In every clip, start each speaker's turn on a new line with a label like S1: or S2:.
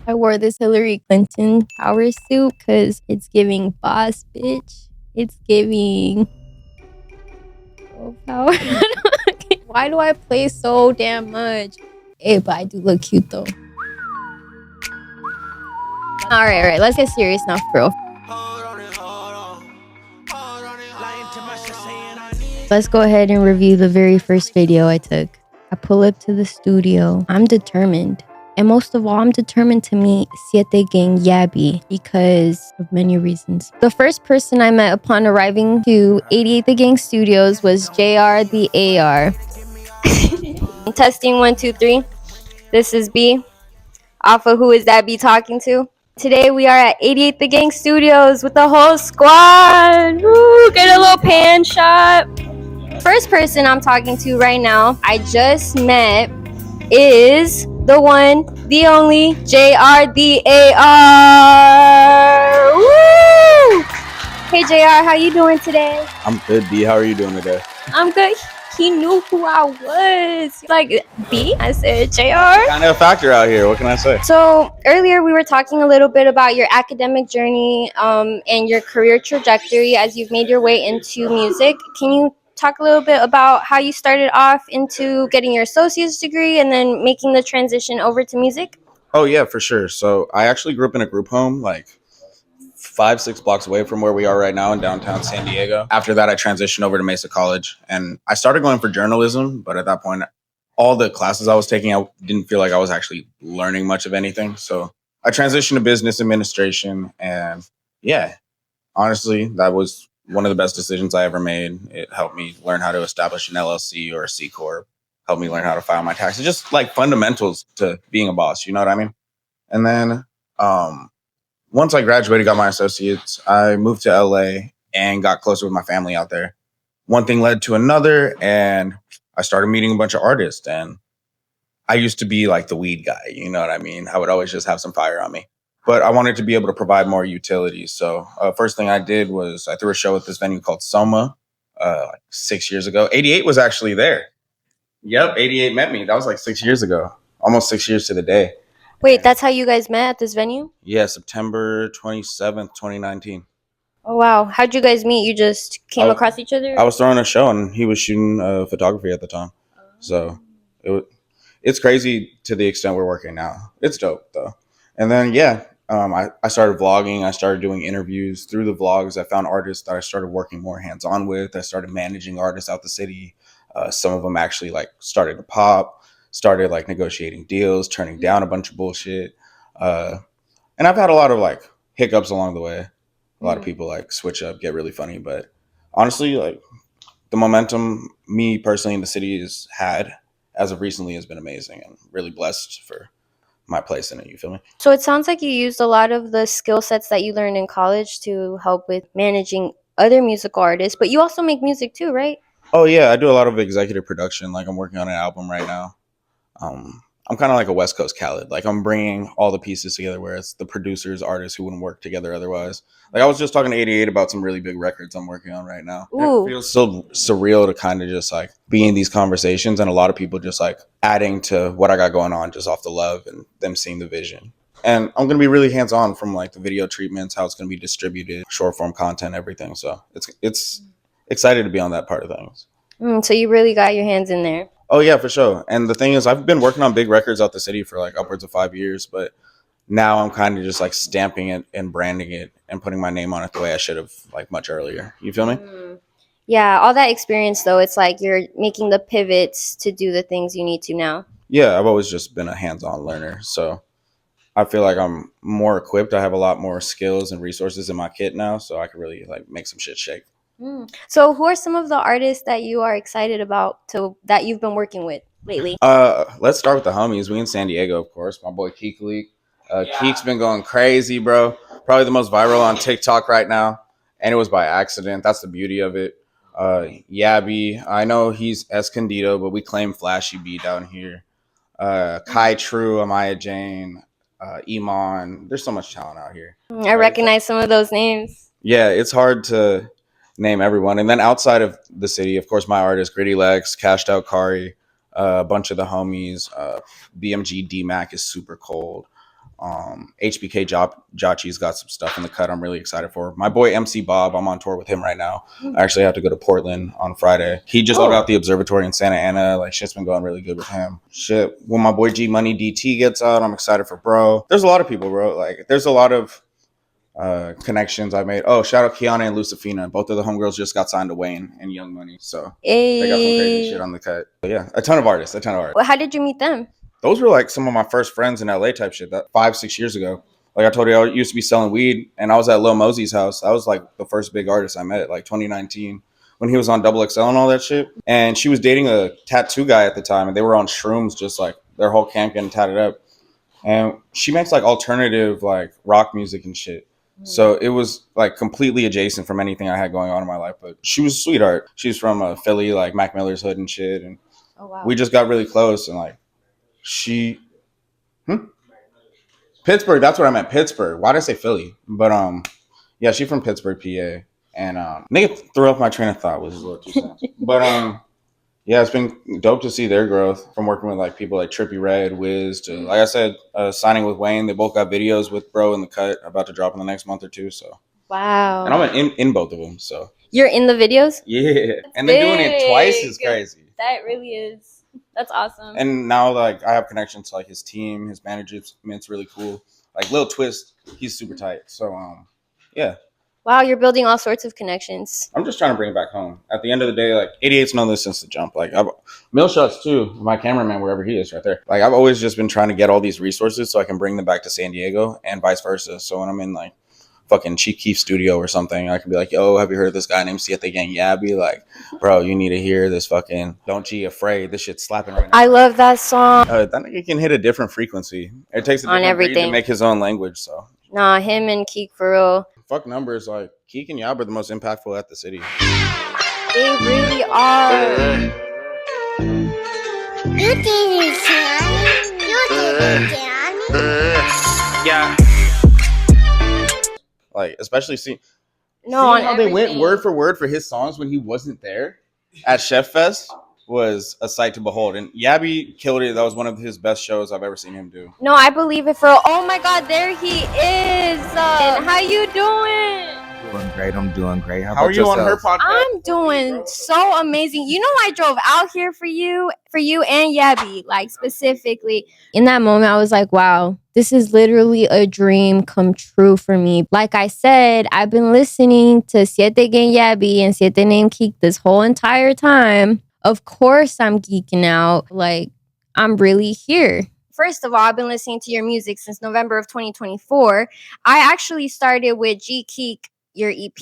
S1: I wore this Hillary Clinton power suit because it's giving boss bitch. It's giving girl power. Why do I play so damn much? Hey, but I do look cute though. All right, let's get serious now, bro. Let's go ahead and review the very first video I took. I pull up to the studio. I'm determined. And most of all, I'm determined to meet SieteGang Yabbie because of many reasons. The first person I met upon arriving to 88 The Gang Studios was JRtheAR. Testing 1, 2, 3. This is B. Alpha, who is that B talking to? Today we are at 88 The Gang Studios with the whole squad. Woo, get a little pan shot. First person I'm talking to right now, I just met, is the one, the only JRtheAR. Woo! Hey JR, how you doing today?
S2: I'm good, B. How are you doing today?
S1: I'm good. He knew who I was. Like, B? I said JR.
S2: Kind of a factor out here. What can I say?
S1: So earlier we were talking a little bit about your academic journey and your career trajectory as you've made your way into music. Can you talk a little bit about how you started off into getting your associate's degree and then making the transition over to music?
S2: Oh, yeah, for sure. So I actually grew up in a group home like 5-6 blocks away from where we are right now in downtown San Diego. After that, I transitioned over to Mesa College and I started going for journalism. But at that point, all the classes I was taking, I didn't feel like I was actually learning much of anything. So I transitioned to business administration. And yeah, honestly, that was one of the best decisions I ever made. It helped me learn how to establish an LLC or a C Corp, helped me learn how to file my taxes, just like fundamentals to being a boss. You know what I mean? And then once I graduated, got my associates, I moved to LA and got closer with my family out there. One thing led to another, and I started meeting a bunch of artists. And I used to be like the weed guy, you know what I mean? I would always just have some fire on me. But I wanted to be able to provide more utility. So first thing I did was I threw a show at this venue called Soma like 6 years ago. 88 was actually there. Yep, 88 met me. That was like 6 years ago, almost 6 years to the day.
S1: Wait, that's how you guys met at this venue?
S2: Yeah, September 27th, 2019.
S1: Oh, wow. How'd you guys meet? You just came across each other?
S2: I was throwing a show and he was shooting photography at the time. So it's crazy to the extent we're working now. It's dope though. And then, yeah, I started vlogging. I started doing interviews. Through the vlogs, I found artists that I started working more hands-on with. I started managing artists out the city. Some of them actually like started to pop, started like negotiating deals, turning down a bunch of bullshit. And I've had a lot of like hiccups along the way. A lot of people like switch up, get really funny. But honestly, like the momentum me personally in the city has had as of recently has been amazing and really blessed for my place in it. You feel me?
S1: So it sounds like you used a lot of the skill sets that you learned in college to help with managing other musical artists, but you also make music too, right?
S2: Oh yeah, I do a lot of executive production. Like I'm working on an album right now. I'm kind of like a West Coast Khaled. Like I'm bringing all the pieces together, whereas the producers, artists who wouldn't work together otherwise. Like I was just talking to 88 about some really big records I'm working on right now.
S1: Ooh.
S2: It feels so surreal to kind of just like be in these conversations and a lot of people just like adding to what I got going on just off the love and them seeing the vision. And I'm going to be really hands-on from like the video treatments, how it's going to be distributed, short form content, everything. So it's excited to be on that part of things.
S1: So you really got your hands in there.
S2: Oh yeah, for sure. And the thing is, I've been working on big records out the city for like upwards of 5 years, but now I'm kind of just like stamping it and branding it and putting my name on it the way I should have like much earlier. You feel me?
S1: Yeah, all that experience though, it's like you're making the pivots to do the things you need to now.
S2: Yeah, I've always just been a hands-on learner, so I feel like I'm more equipped. I have a lot more skills and resources in my kit now, so I can really like make some shit shake.
S1: So who are some of the artists that you are excited about that you've been working with lately?
S2: Let's start with the homies. We in San Diego, of course. My boy Keek. Keek's been going crazy, bro. Probably the most viral on TikTok right now, and it was by accident. That's the beauty of it. Yabi, I know he's Escondido, but we claim Flashy B down here. Kai True, Amaya Jane, Iman. There's so much talent out here.
S1: I recognize some of those names.
S2: Yeah, it's hard to name everyone. And then outside of the city, of course, my artists, Gritty Legs, Cashed Out Kari, a bunch of the homies, BMG D-Mac is super cold. HBK Jachi's got some stuff in the cut I'm really excited for. My boy MC Bob, I'm on tour with him right now. I actually have to go to Portland on Friday. He just sold out the Observatory in Santa Ana. Like, shit's been going really good with him. Shit, when my boy G Money DT gets out, I'm excited for bro. There's a lot of people, bro. Like, there's a lot of connections I made. Oh, shout out Kiana and Lucifina. Both of the homegirls just got signed to Wayne and Young Money. So they got some crazy shit on the cut. But yeah, a ton of artists.
S1: Well, how did you meet them?
S2: Those were like some of my first friends in LA type shit. That 5-6 years ago. Like I told you, I used to be selling weed, and I was at Lil Mosey's house. That was like the first big artist I met, like 2019, when he was on Double XL and all that shit. And she was dating a tattoo guy at the time, and they were on shrooms, just like their whole camp getting tatted up. And she makes like alternative like rock music and shit. So it was like completely adjacent from anything I had going on in my life. But she was a sweetheart. She's from Philly, like Mac Miller's hood and shit. And we just got really close. And like Pittsburgh, that's what I meant. Pittsburgh. Why did I say Philly? But yeah, she's from Pittsburgh, PA. And nigga threw off my train of thought, was a little too sad. But yeah, it's been dope to see their growth from working with like people like Trippie Redd, Wiz, to like I said, signing with Wayne. They both got videos with bro in the cut about to drop in the next month or two. So
S1: wow.
S2: And I'm in both of them. So
S1: you're in the videos?
S2: Yeah. And then doing it twice is crazy.
S1: That really is. That's awesome.
S2: And now like I have connections to like his team, his management's really cool. Like Lil Twist, he's super tight. So yeah.
S1: Wow, you're building all sorts of connections.
S2: I'm just trying to bring it back home. At the end of the day, like 88's known this since the jump. Like Mill Shots too, my cameraman, wherever he is right there. Like I've always just been trying to get all these resources so I can bring them back to San Diego and vice versa. So when I'm in like fucking Chief Keef studio or something, I can be like, yo, have you heard of this guy named SieteGang Yabbie? Like, bro, you need to hear this fucking Don't G Afraid. This shit's slapping right now.
S1: I love that song.
S2: That nigga can hit a different frequency. It takes a different breed to make his own language. So
S1: nah, him and Keek for real.
S2: Fuck numbers, like Keek and Yabi are the most impactful at the city.
S1: They really are.
S3: You did it, Johnny. You did it, Johnny.
S2: Yeah. Like, especially seeing
S1: how
S2: they went word for word for his songs when he wasn't there at Chef Fest was a sight to behold. And Yabi killed it. That was one of his best shows I've ever seen him do.
S1: No, I believe it for. Oh my God, there he is. How you doing?
S4: Doing great. I'm doing great. How
S2: are you
S4: yourself?
S2: On her podcast?
S1: I'm doing so amazing. You know, I drove out here for you and Yabi, like specifically. In that moment, I was like, wow, this is literally a dream come true for me. Like I said, I've been listening to SieteGang Yabbie and SieteName Keek this whole entire time. Of course, I'm geeking out. Like, I'm really here. First of all, I've been listening to your music since November of 2024. I actually started with G Keek, your EP.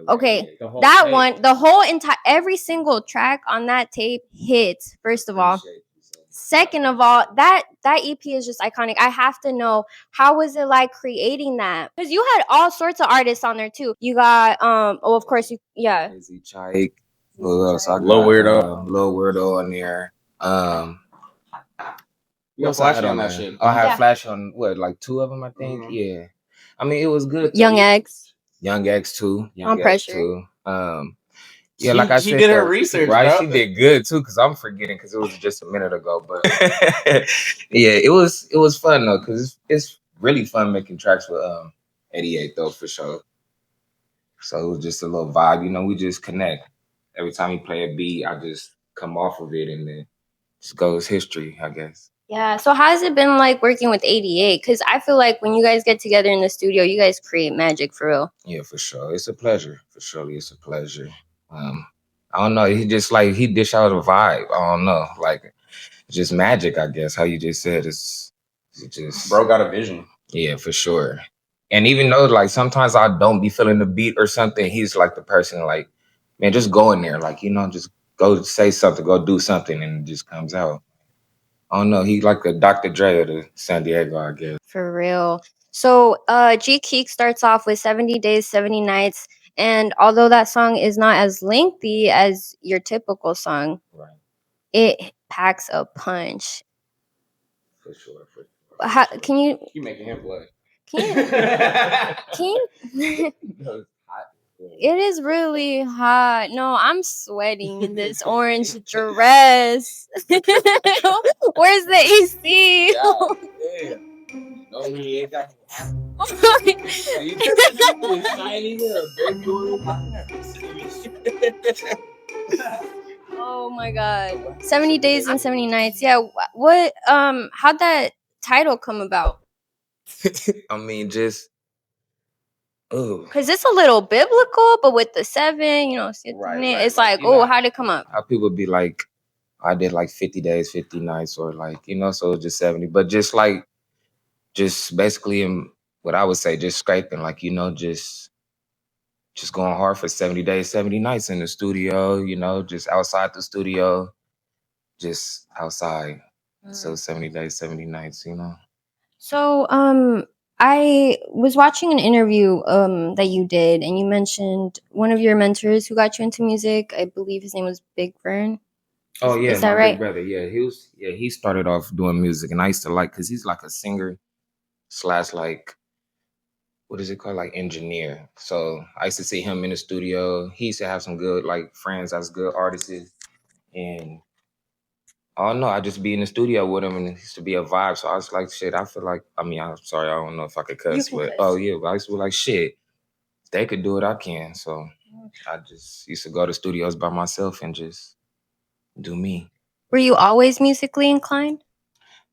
S1: Okay. That one, the whole entire, every single track on that tape hits, first of all. Second of all, that EP is just iconic. I have to know, how was it like creating that? Because you had all sorts of artists on there too. You got, of course,
S4: Crazy Chike. Who else?
S2: Lil Weirdo.
S4: Lil Weirdo on there.
S2: You got Flash on that shit.
S4: I had Flash on like 2 of them, I think. Mm-hmm. Yeah. I mean, it was good.
S1: Young X too.
S4: On
S1: Pressure.
S4: Too. Yeah, like I said,
S2: she did her research,
S4: right?
S2: Bro.
S4: She did good too, because I'm forgetting because it was just a minute ago. But yeah, it was fun though, because it's really fun making tracks with 88 though, for sure. So it was just a little vibe, you know. We just connect. Every time he play a beat, I just come off of it and then just goes history, I guess.
S1: Yeah. So how has it been like working with 88? Because I feel like when you guys get together in the studio, you guys create magic for real.
S4: Yeah, for sure. It's a pleasure. For sure, it's a pleasure. I don't know. He just like he dish out a vibe. I don't know. Like it's just magic, I guess. How you just said it's just
S2: bro got a vision.
S4: Yeah, for sure. And even though like sometimes I don't be feeling the beat or something, he's like the person like, man, just go in there, like, you know, just go say something, go do something, and it just comes out. I don't know. He like the Dr. Dre of the San Diego, I guess.
S1: For real. So G Keek starts off with 70 Days, 70 Nights. And although that song is not as lengthy as your typical song,
S4: right,
S1: it packs a punch.
S4: For sure.
S1: Can you...
S2: You making him play.
S1: Can you... It is really hot. No, I'm sweating in this orange dress. Where's the AC?
S4: Yeah. Oh yeah, got
S1: Oh my god. 70 days and 70 nights. Yeah, what how'd that title come about?
S4: I mean, just
S1: Cuz it's a little biblical, but with the 7, you know, it's like, oh, how'd it come up?
S4: how people be like, I did like 50 days, 50 nights, or like, you know, so just 70. But just like, just basically what I would say, just scraping, like, you know, just going hard for 70 days, 70 nights in the studio, you know, just outside the studio, just outside. So 70 days, 70 nights, you know.
S1: So, I was watching an interview that you did, and you mentioned one of your mentors who got you into music. I believe his name was Big Vern.
S4: Oh yeah,
S1: Is that
S4: my
S1: right?
S4: big brother. Yeah, he started off doing music, and I used to like, cause he's like a singer slash like, what is it called, like engineer. So I used to see him in the studio. He used to have some good like friends as good artists, and I don't know, I just be in the studio with him, and it used to be a vibe. So I was like, shit, I feel like, I mean, I'm sorry, I don't know if I could cuss,
S1: can
S4: but
S1: cuss.
S4: oh yeah, but I used to be like, shit, if they could do it, I can. So I just used to go to studios by myself and just do me.
S1: Were you always musically inclined?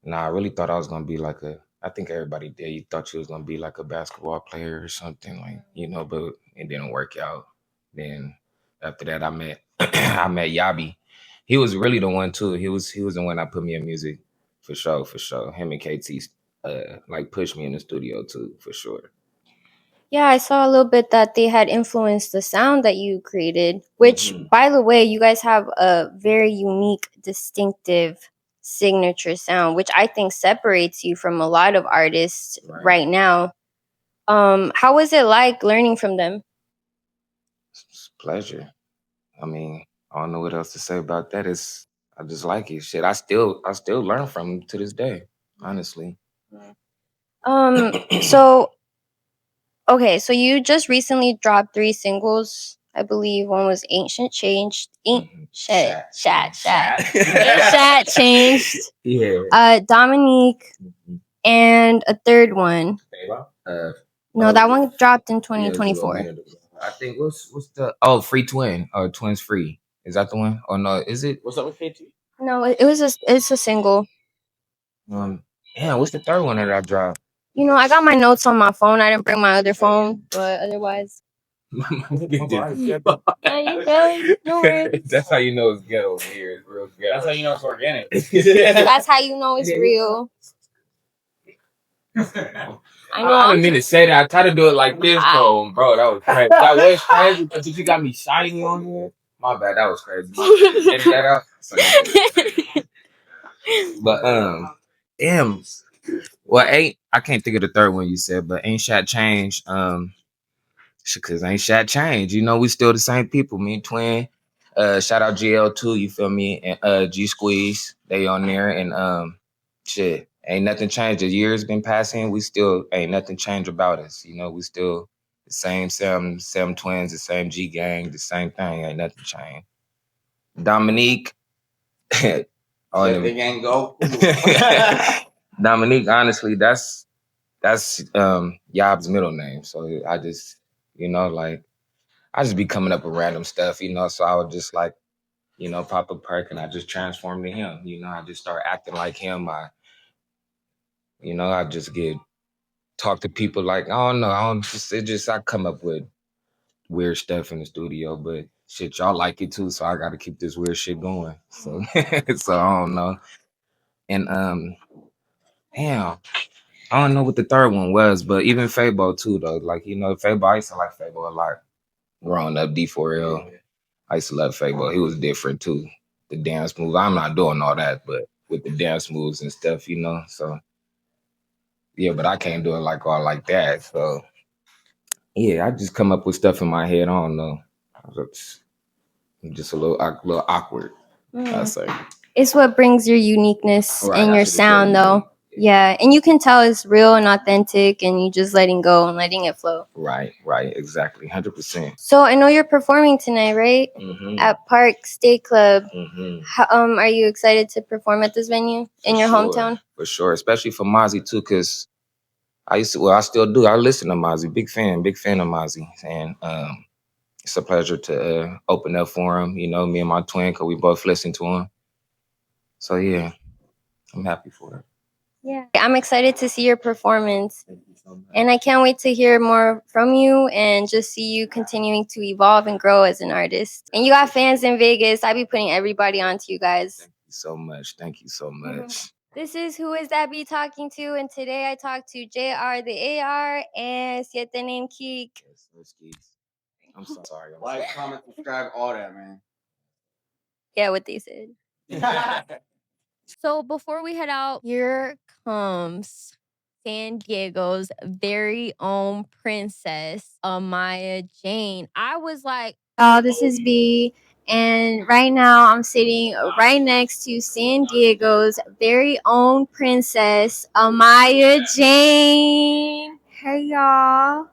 S4: Nah, I really thought I was gonna be like I think everybody did. You thought you was gonna be like a basketball player or something, like, you know, but it didn't work out. Then after that, I met I met Yabi. He was really the one too. He was the one that put me in music for sure, for sure. Him and KT like pushed me in the studio too, for sure.
S1: Yeah, I saw a little bit that they had influenced the sound that you created, which, by the way, you guys have a very unique, distinctive signature sound, which I think separates you from a lot of artists right now. How was it like learning from them?
S4: It's a pleasure. I mean, I don't know what else to say about that. I just like it. Shit, I still learn from him to this day, honestly.
S1: So okay, so you just recently dropped 3 singles. I believe one was Ancient Changed. Shat Changed.
S4: Yeah.
S1: Dominique, and a third one. No, that one dropped in 2024.
S4: I think what's the Free Twin or Twins Free? Is that the one? Or no, is it? What's up with KT?
S1: No, it's a single.
S4: Yeah, what's the third one that I dropped?
S1: You know, I got my notes on my phone. I didn't bring my other phone, but otherwise. Yeah, you good? No worries.
S4: That's how you know it's ghetto here. It's real ghetto.
S2: That's how you know it's organic.
S1: That's how you know it's real.
S4: I didn't mean to say that. I tried to do it like this, though, bro. That was crazy. That was crazy, but you got me shiny on here. My bad. That was crazy. Edit that out. But damn. Well, I can't think of the third one you said, but ain't Shat changed. Cause ain't Shat changed. You know, we still the same people. Me and Twin. Shout out GL2, you feel me? And G Squeeze, they on there, and shit. Ain't nothing changed. The years been passing. We still ain't nothing changed about us. You know, we still the same seven twins, the same G gang, the same thing. Ain't nothing changed. Dominique.
S2: The gang go.
S4: Dominique, honestly, that's Yab's middle name. So I just, you know, like I just be coming up with random stuff, you know. So I would just like, you know, pop a perk and I just transform to him. You know, I just start acting like him. I just talk to people like, I don't know. I come up with weird stuff in the studio, but shit, y'all like it too. So I got to keep this weird shit going. So, so I don't know. And, damn, I don't know what the third one was, but even Fabo too, though. Like, you know, Fabo, I used to like Fabo a lot. Growing up, D4L, I used to love Fabo. He was different too. The dance moves. I'm not doing all that, but with the dance moves and stuff, you know. So yeah, but I can't do it like all like that. So yeah, I just come up with stuff in my head. I don't know. I'm just a little awkward. I say
S1: It's what brings your uniqueness
S4: Right,
S1: and
S4: I
S1: your
S4: should be
S1: sound,
S4: very
S1: though.
S4: unique.
S1: Yeah, and you can tell it's real and authentic, and you just letting go and letting it flow.
S4: Right, exactly, 100%.
S1: So I know you're performing tonight, right? At Park State Club. Are you excited to perform at this venue in your hometown?
S4: For sure, especially for Mozzie too, because I still do. I listen to Mozzie. Big fan of Mozzie. And it's a pleasure to open up for him. You know, me and my twin, because we both listen to him. So yeah, I'm happy for it.
S1: Yeah, I'm excited to see your performance.
S4: Thank you so much.
S1: And I can't wait to hear more from you and just see you continuing to evolve and grow as an artist. And you got fans in Vegas. I be putting everybody on to you guys.
S4: Thank you so much. Thank you so much.
S1: This is Who Is That Be talking to, and today I talked to JRtheAR and SIETENAME Keek.
S4: Yes, those kids. I'm so sorry. I'm
S2: Like, comment, subscribe, all that, man.
S1: Yeah, what they said. So before we head out, here comes San Diego's very own princess, Amaya Jane. I was like, oh, this is B. And right now I'm sitting right next to San Diego's very own princess, Amaya Jane. Hey, y'all.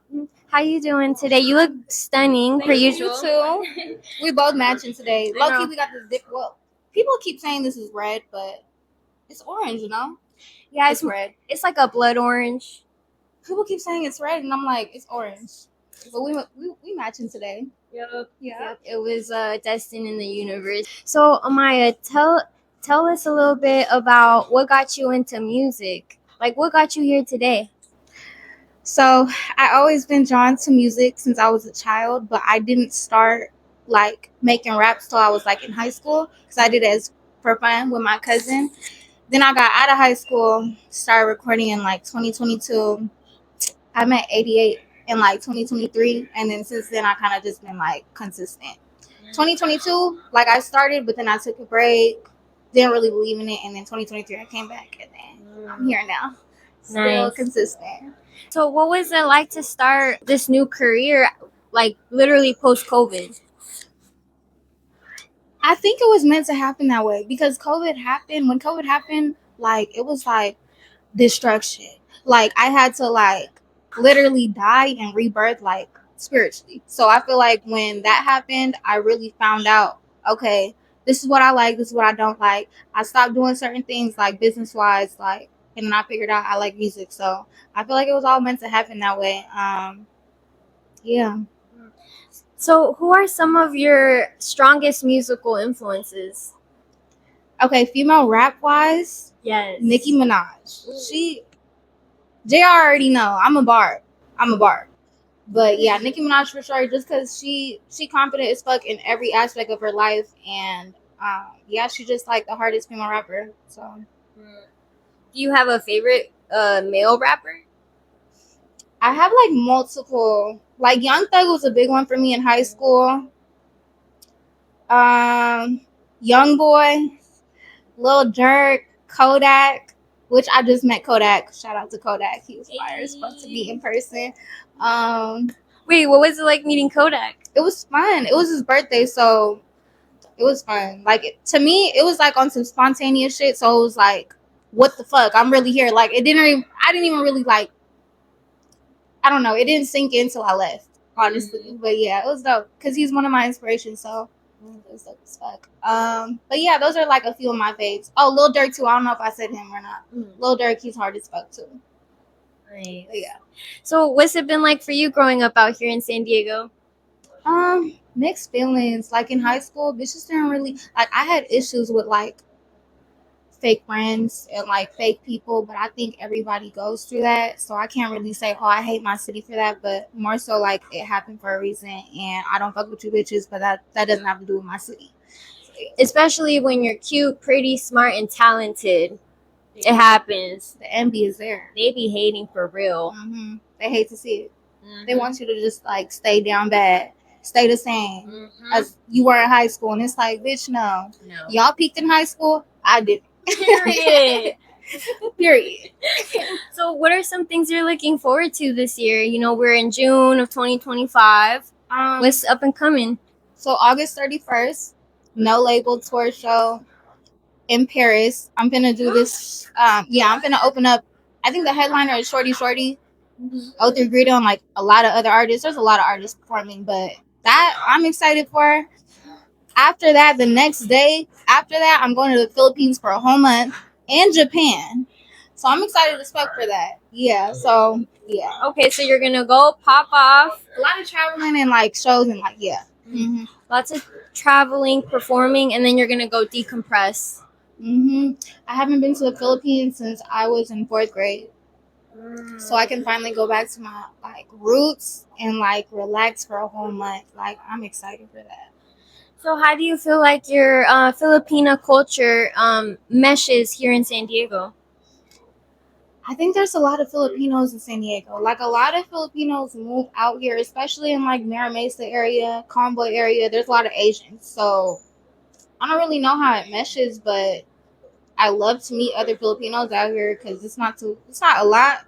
S1: How you doing today? You look stunning, per usual.
S5: You too. We both matching today.
S1: I know.
S5: Low key, we got this dip. Well, people keep saying this is red, but it's orange, you know?
S1: Yeah,
S5: It's red.
S1: it's like a blood orange.
S5: People keep saying it's red, and I'm like, it's orange. But we matching today.
S1: Yep.
S5: Yeah.
S1: It was destined in the universe. So, Amaya, tell us a little bit about what got you into music. Like, what got you here today?
S5: So I always been drawn to music since I was a child, but I didn't start like making raps till I was like in high school because I did it as for fun with my cousin. Then I got out of high school, started recording in like 2022. I met 88 in like 2023, and then since then I kind of just been like consistent. 2022, like I started, but then I took a break, didn't really believe in it, and then 2023 I came back, and then I'm here now, still
S1: Nice.
S5: consistent.
S1: So, what was it like to start this new career, like literally post COVID?
S5: I think it was meant to happen that way because COVID happened. When COVID happened, like it was like destruction. Like I had to like literally die and rebirth like spiritually. So I feel like when that happened, I really found out, okay, this is what I like, this is what I don't like. I stopped doing certain things like business wise, like, and then I figured out I like music. So I feel like it was all meant to happen that way. Yeah.
S1: So, who are some of your strongest musical influences?
S5: Okay, female rap wise,
S1: Yes.
S5: Nicki Minaj. JR already know I'm a barb. But yeah, Nicki Minaj for sure, just because she confident as fuck in every aspect of her life, and yeah, she's just like the hardest female rapper. So
S1: Do you have a favorite male rapper?
S5: I have like multiple. Like Young Thug was a big one for me in high school. Young Boy, Lil Durk, Kodak, which I just met Kodak. Shout out to Kodak. He was fire as fuck to meet in person.
S1: Wait, what was it like meeting Kodak?
S5: It was fun. It was his birthday, so it was fun. Like to me, it was like on some spontaneous shit. So it was like, what the fuck? I'm really here. Like I didn't even really like. I don't know. It didn't sink in till I left, honestly. But yeah, it was dope because he's one of my inspirations. So it was dope as fuck. But yeah, those are like a few of my faves. Oh, Lil Durk too. I don't know if I said him or not. Lil Durk, he's hard as fuck too.
S1: Nice.
S5: But yeah.
S1: So, what's it been like for you growing up out here in San Diego?
S5: Mixed feelings. Like in high school, bitches didn't really like. I had issues with like fake friends and like fake people, but I think everybody goes through that. So I can't really say, oh, I hate my city for that, but more so like it happened for a reason, and I don't fuck with you bitches, but that doesn't have to do with my city. So, yeah.
S1: Especially when you're cute, pretty, smart, and talented. It happens.
S5: The envy is there.
S1: They be hating for real.
S5: They hate to see it. They want you to just like stay down bad, stay the same as you were in high school, and it's like, bitch, no. Y'all peaked in high school. I didn't.
S1: Period.
S5: Period.
S1: So, what are some things you're looking forward to this year? You know, we're in June of 2025. What's up and coming?
S5: So August 31st, No Label tour show in Paris. I'm gonna do this. I'm gonna open up. I think the headliner is Shorty Shorty. O3 Greedo and like a lot of other artists. There's a lot of artists performing, but that I'm excited for. After that, the next day after that, I'm going to the Philippines for a whole month and Japan. So I'm excited as fuck for that. Yeah. So yeah,
S1: Okay, so you're gonna go pop off.
S5: a lot of traveling and like shows and like yeah.
S1: Lots of traveling, performing, and then you're gonna go decompress.
S5: I haven't been to the Philippines since I was in 4th grade. So I can finally go back to my like roots and like relax for a whole month. Like I'm excited for that.
S1: So how do you feel like your Filipina culture meshes here in San Diego?
S5: I think there's a lot of Filipinos in San Diego. Like a lot of Filipinos move out here, especially in like Mira Mesa area, Convoy area. There's a lot of Asians. So I don't really know how it meshes, but I love to meet other Filipinos out here because it's not a lot,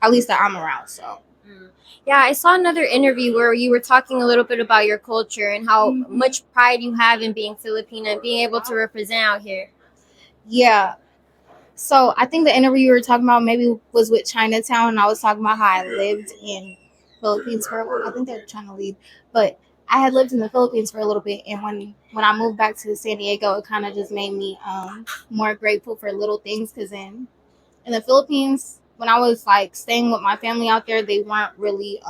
S5: at least that I'm around. So
S1: Yeah, I saw another interview where you were talking a little bit about your culture and how much pride you have in being Filipino and being able to represent out here.
S5: yeah. So I think the interview you were talking about maybe was with Chinatown, and I was talking about how I lived in Philippines for a while. I think they're trying to leave, but I had lived in the Philippines for a little bit, and when I moved back to San Diego, it kind of just made me more grateful for little things. Because in the Philippines, when I was like staying with my family out there, they weren't really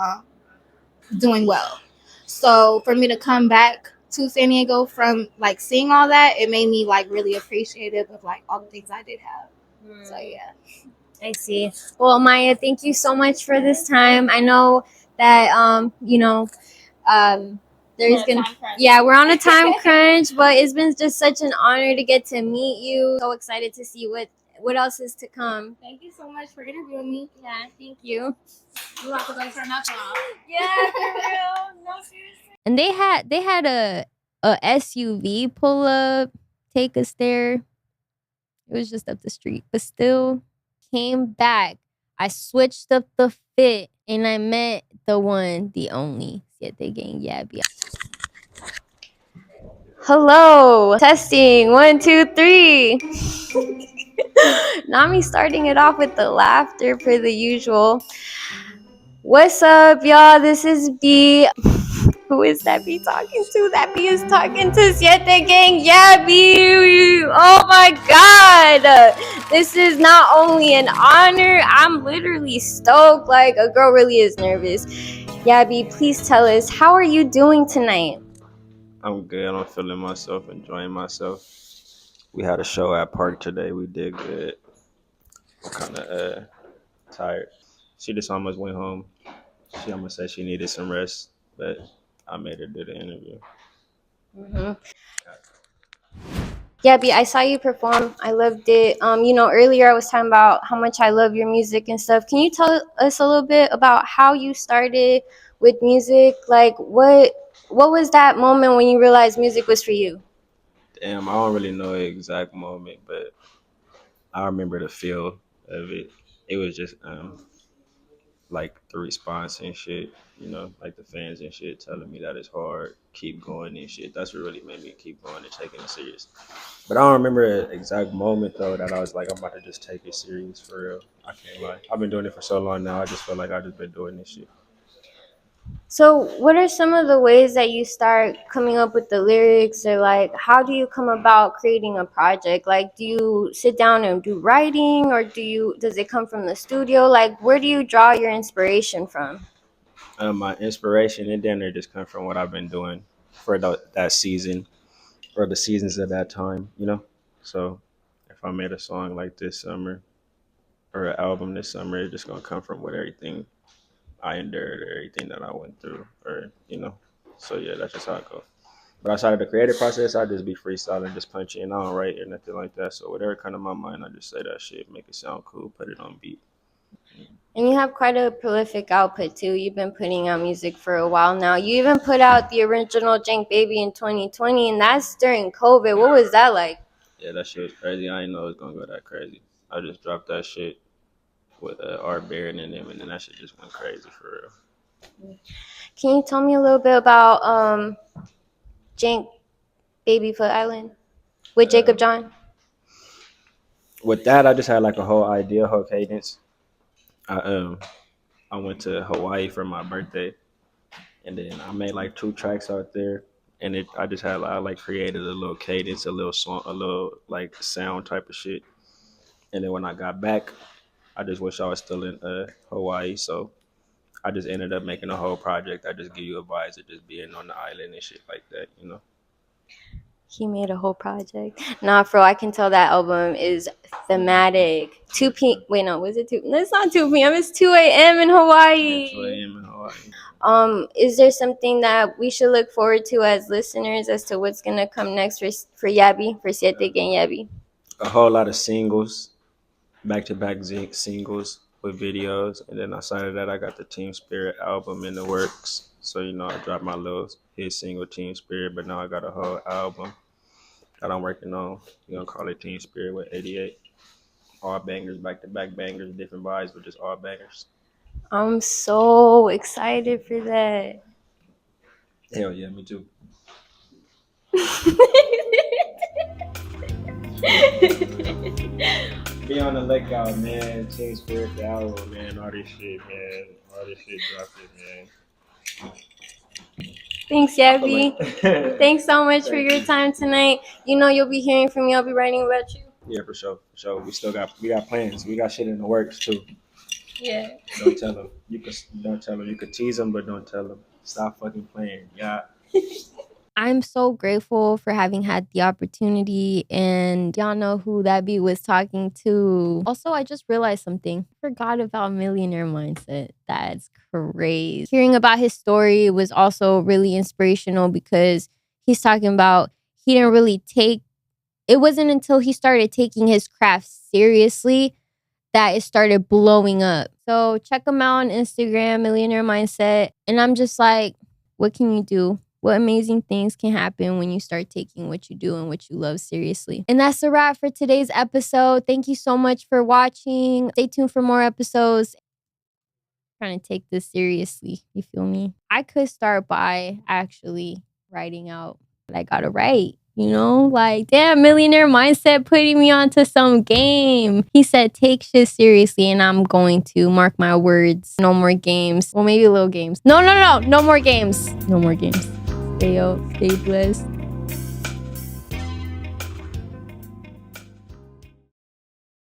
S5: doing well. So for me to come back to San Diego from like seeing all that, it made me like really appreciative of like all the things I did have. So yeah.
S1: I see. Well, Amaya, thank you so much for this time. I know that there's gonna we're on a time crunch, but it's been just such an honor to get to meet you. So excited to see what else is to come.
S5: Thank you so much for interviewing me.
S1: Yeah, thank you.
S5: You have to go turn up now.
S1: Yeah, for real. No, seriously. And they had a SUV pull up, take us there. It was just up the street, but still came back. I switched up the fit and I met the one, the only SieteGang Yabbie. Hello, testing 1, 2, 3. Not me starting it off with the laughter per the usual. What's up, y'all? This is B. Who is that B talking to? That B is talking to SieteGang Yabbie. Oh my God. This is not only an honor, I'm literally stoked. Like, a girl really is nervous. Yabbie, please tell us, how are you doing tonight?
S6: I'm good. I'm feeling myself, enjoying myself. We had a show at Park today. We did good. I'm kind of tired. She just almost went home. She almost said she needed some rest, but I made her do the interview.
S1: Yabbie, I saw you perform. I loved it. Earlier I was talking about how much I love your music and stuff. Can you tell us a little bit about how you started with music? Like, what was that moment when you realized music was for you?
S6: Damn, I don't really know the exact moment, but I remember the feel of it. It was just like the response and shit, like the fans and shit telling me that it's hard, keep going and shit. That's what really made me keep going and taking it serious. But I don't remember an exact moment though that I was like, I'm about to just take it serious for real. I can't lie. I've been doing it for so long now. I just feel like I've just been doing this shit.
S1: So what are some of the ways that you start coming up with the lyrics, or like how do you come about creating a project? Like, do you sit down and do writing, or does it come from the studio? Like, where do you draw your inspiration from?
S6: My inspiration and then it just come from what I've been doing for that season or the seasons of that time. So if I made a song like this summer or an album this summer, it's just gonna come from what everything I endured or everything that I went through, or. So yeah, that's just how it goes. But outside of the creative process, I just be freestyling, just punching. I don't write or nothing like that. So whatever kind of my mind, I just say that shit, make it sound cool, put it on beat.
S1: And you have quite a prolific output too. You've been putting out music for a while now. You even put out the original Jank Baby in 2020, and that's during COVID. What was that like?
S6: Yeah, that shit was crazy. I didn't know it was gonna go that crazy. I just dropped that shit with Art Baron and them, and then that shit just went crazy for real.
S1: Can you tell me a little bit about Jank Baby Foot Island with Jacob John?
S6: With that, I just had like a whole idea, whole cadence. I went to Hawaii for my birthday, and then I made like 2 tracks out there, and I like created a little cadence, a little song, a little like sound type of shit, And then when I got back, I just wish I was still in Hawaii. So I just ended up making a whole project. I just give you advice of just being on the island and shit like that, you know.
S1: He made a whole project. Nah, bro, I can tell that album is thematic. 2 p. Wait, no, was it 2? No, it's not 2 p.m. It's 2 a.m. in Hawaii.
S6: Yeah, 2 a.m. in Hawaii.
S1: Is there something that we should look forward to as listeners as to what's gonna come next for Yabi, for SieteGang Yabbie?
S6: A whole lot of singles, back-to-back singles with videos. And then outside of that, I got the Team Spirit album in the works. So, you know, I dropped my little hit single, Team Spirit, but now I got a whole album that I'm working on. We're going to call it Team Spirit with 88. All bangers, back-to-back bangers, different vibes, but just all bangers.
S1: I'm so excited for that.
S6: Hell yeah, me too. Be on the lookout, man. Team Spirit, the album, man. All this shit, man. All this shit dropped it, man.
S1: Thanks, Yabi. Thanks so much for your time tonight. You know you'll be hearing from me. I'll be writing about you.
S6: Yeah, for sure. For sure. We got plans. We got shit in the works too.
S1: Yeah.
S6: Don't tell them. Don't tell them. You could tease them, but don't tell them. Stop fucking playing. Yeah.
S1: I'm so grateful for having had the opportunity, and y'all know who that beat was talking to. Also, I just realized something. I forgot about Millionaire Mindset. That's crazy. Hearing about his story was also really inspirational because he's talking about he didn't really it wasn't until he started taking his craft seriously that it started blowing up. So check him out on Instagram, Millionaire Mindset. And I'm just like, what can you do? What amazing things can happen when you start taking what you do and what you love seriously. And that's a wrap for today's episode. Thank you so much for watching. Stay tuned for more episodes. I'm trying to take this seriously. You feel me? I could start by actually writing out what I gotta write. You know, like, damn, Millionaire Mindset putting me onto some game. He said, take shit seriously, and I'm going to. Mark my words. No more games. Well, maybe little games. No more games. No more games. Stay out. Stay blessed.